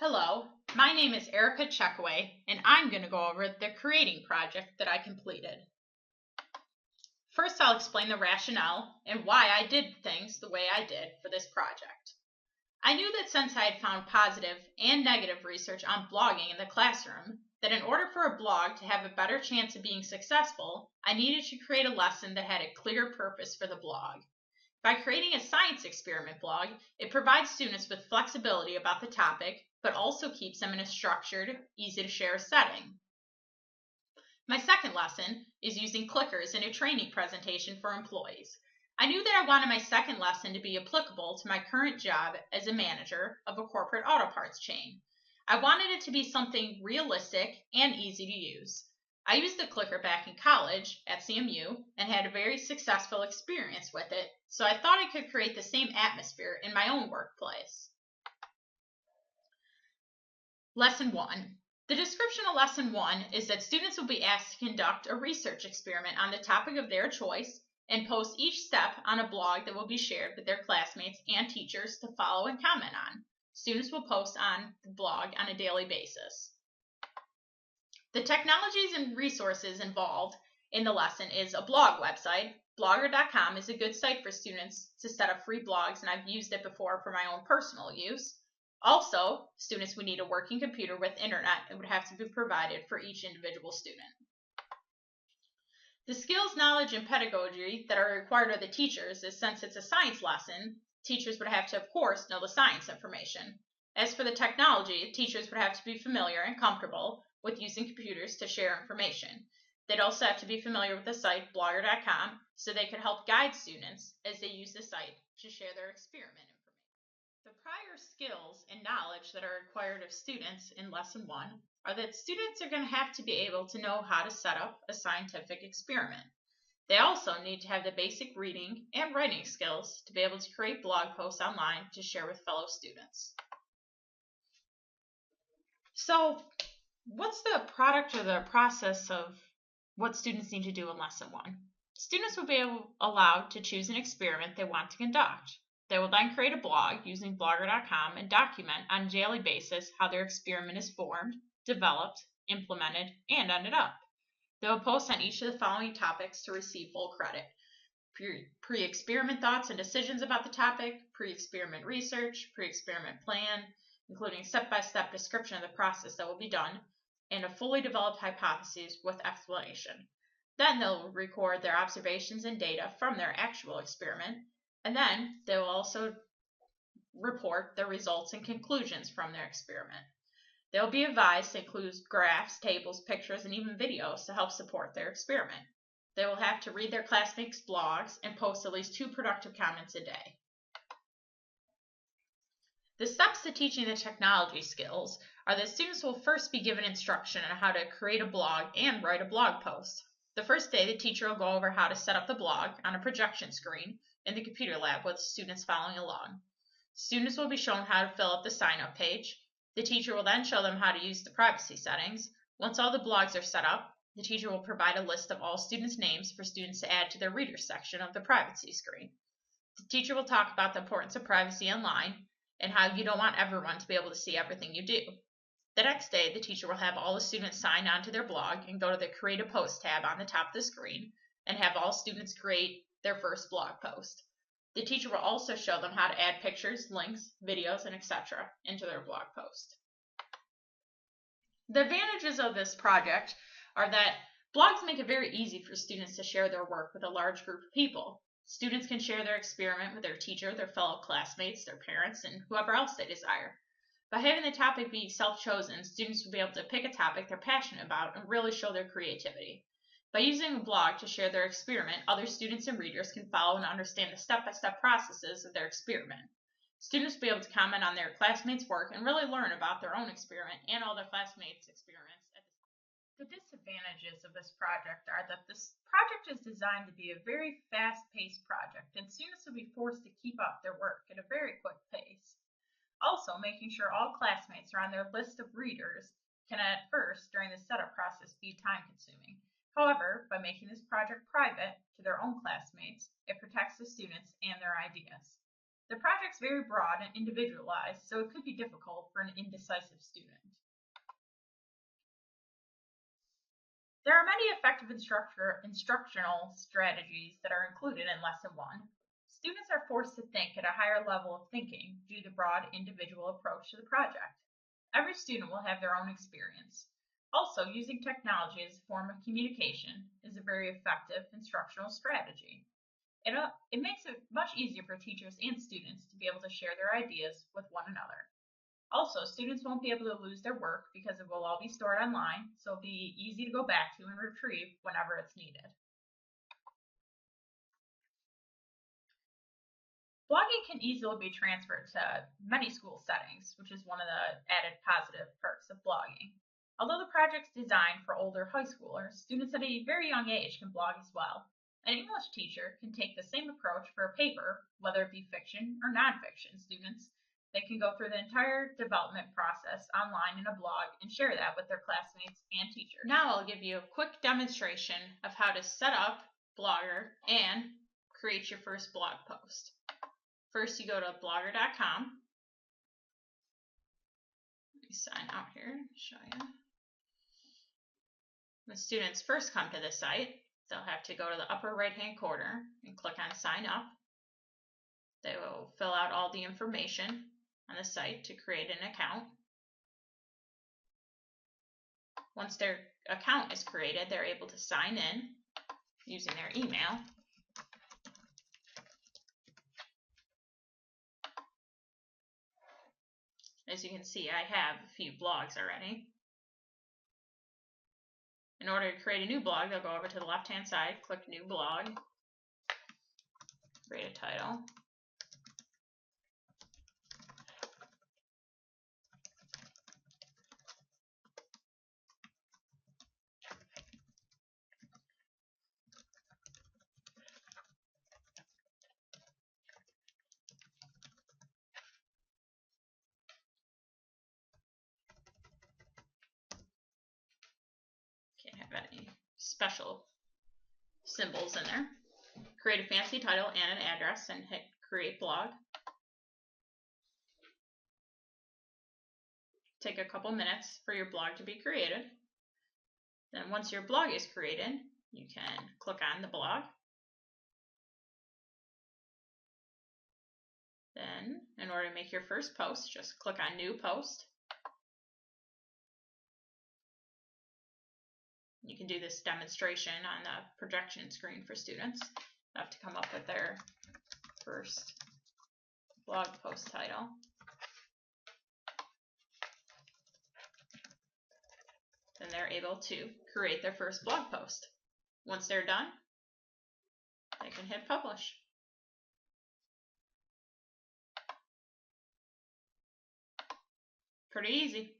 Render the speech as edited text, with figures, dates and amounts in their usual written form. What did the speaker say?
Hello, my name is Erica Checkaway, and I'm going to go over the creating project that I completed. First, I'll explain the rationale and why I did things the way I did for this project. I knew that since I had found positive and negative research on blogging in the classroom, that in order for a blog to have a better chance of being successful, I needed to create a lesson that had a clear purpose for the blog. By creating a science experiment blog, it provides students with flexibility about the topic, but also keeps them in a structured, easy to share setting. My second lesson is using clickers in a training presentation for employees. I knew that I wanted my second lesson to be applicable to my current job as a manager of a corporate auto parts chain. I wanted it to be something realistic and easy to use. I used the clicker back in college at CMU and had a very successful experience with it, so I thought I could create the same atmosphere in my own workplace. Lesson 1. The description of Lesson 1 is that students will be asked to conduct a research experiment on the topic of their choice and post each step on a blog that will be shared with their classmates and teachers to follow and comment on. Students will post on the blog on a daily basis. The technologies and resources involved in the lesson is a blog website. Blogger.com is a good site for students to set up free blogs, and I've used it before for my own personal use. Also, students would need a working computer with internet and would have to be provided for each individual student. The skills, knowledge, and pedagogy that are required of the teachers is, since it's a science lesson, teachers would have to, of course, know the science information. As for the technology, teachers would have to be familiar and comfortable with using computers to share information. They'd also have to be familiar with the site blogger.com so they could help guide students as they use the site to share their experiment information. The prior skills and knowledge that are required of students in Lesson 1 are that students are going to have to be able to know how to set up a scientific experiment. They also need to have the basic reading and writing skills to be able to create blog posts online to share with fellow students. So, what's the product or the process of what students need to do in Lesson 1? Students will be allowed to choose an experiment they want to conduct. They will then create a blog using blogger.com and document on a daily basis how their experiment is formed, developed, implemented, and ended up. They will post on each of the following topics to receive full credit: pre-experiment thoughts and decisions about the topic, pre-experiment research, pre-experiment plan, including step-by-step description of the process that will be done, and a fully developed hypothesis with explanation. Then they'll record their observations and data from their actual experiment, and then they will also report their results and conclusions from their experiment. They'll be advised to include graphs, tables, pictures, and even videos to help support their experiment. They will have to read their classmates' blogs and post at least 2 productive comments a day. The steps to teaching the technology skills are that students will first be given instruction on how to create a blog and write a blog post. The first day, the teacher will go over how to set up the blog on a projection screen in the computer lab with students following along. Students will be shown how to fill out the sign-up page. The teacher will then show them how to use the privacy settings. Once all the blogs are set up, the teacher will provide a list of all students' names for students to add to their reader section of the privacy screen. The teacher will talk about the importance of privacy online and how you don't want everyone to be able to see everything you do. The next day, the teacher will have all the students sign on to their blog and go to the Create a Post tab on the top of the screen and have all students create their first blog post. The teacher will also show them how to add pictures, links, videos, and etc. into their blog post. The advantages of this project are that blogs make it very easy for students to share their work with a large group of people. Students can share their experiment with their teacher, their fellow classmates, their parents, and whoever else they desire. By having the topic be self-chosen, students will be able to pick a topic they're passionate about and really show their creativity. By using a blog to share their experiment, other students and readers can follow and understand the step-by-step processes of their experiment. Students will be able to comment on their classmates' work and really learn about their own experiment and all their classmates' experiments. The disadvantages of this project are that this project is designed to be a very fast-paced project, and students will be forced to keep up their work at a very quick pace. Also, making sure all classmates are on their list of readers can at first, during the setup process, be time-consuming. However, by making this project private to their own classmates, it protects the students and their ideas. The project's very broad and individualized, so it could be difficult for an indecisive student. There are many effective instructional strategies that are included in Lesson 1. Students are forced to think at a higher level of thinking due to the broad individual approach to the project. Every student will have their own experience. Also, using technology as a form of communication is a very effective instructional strategy. It makes it much easier for teachers and students to be able to share their ideas with one another. Also, students won't be able to lose their work because it will all be stored online, so it'll be easy to go back to and retrieve whenever it's needed. Blogging can easily be transferred to many school settings, which is one of the added positive perks of blogging. Although the project's designed for older high schoolers, students at a very young age can blog as well. An English teacher can take the same approach for a paper, whether it be fiction or nonfiction students. They can go through the entire development process online in a blog and share that with their classmates and teachers. Now I'll give you a quick demonstration of how to set up Blogger and create your first blog post. First, you go to blogger.com. Let me sign out here and show you. When students first come to the site, they'll have to go to the upper right-hand corner and click on Sign Up. They will fill out all the information on the site to create an account. Once their account is created, they're able to sign in using their email. As you can see, I have a few blogs already. In order to create a new blog, they'll go over to the left-hand side, click New Blog, create a title. Can't have any special symbols in there. Create a fancy title and an address and hit Create Blog. Take a couple minutes for your blog to be created. Then once your blog is created, you can click on the blog. Then, in order to make your first post, just click on New Post. You can do this demonstration on the projection screen for students. They have to come up with their first blog post title. Then they're able to create their first blog post. Once they're done, they can hit Publish. Pretty easy.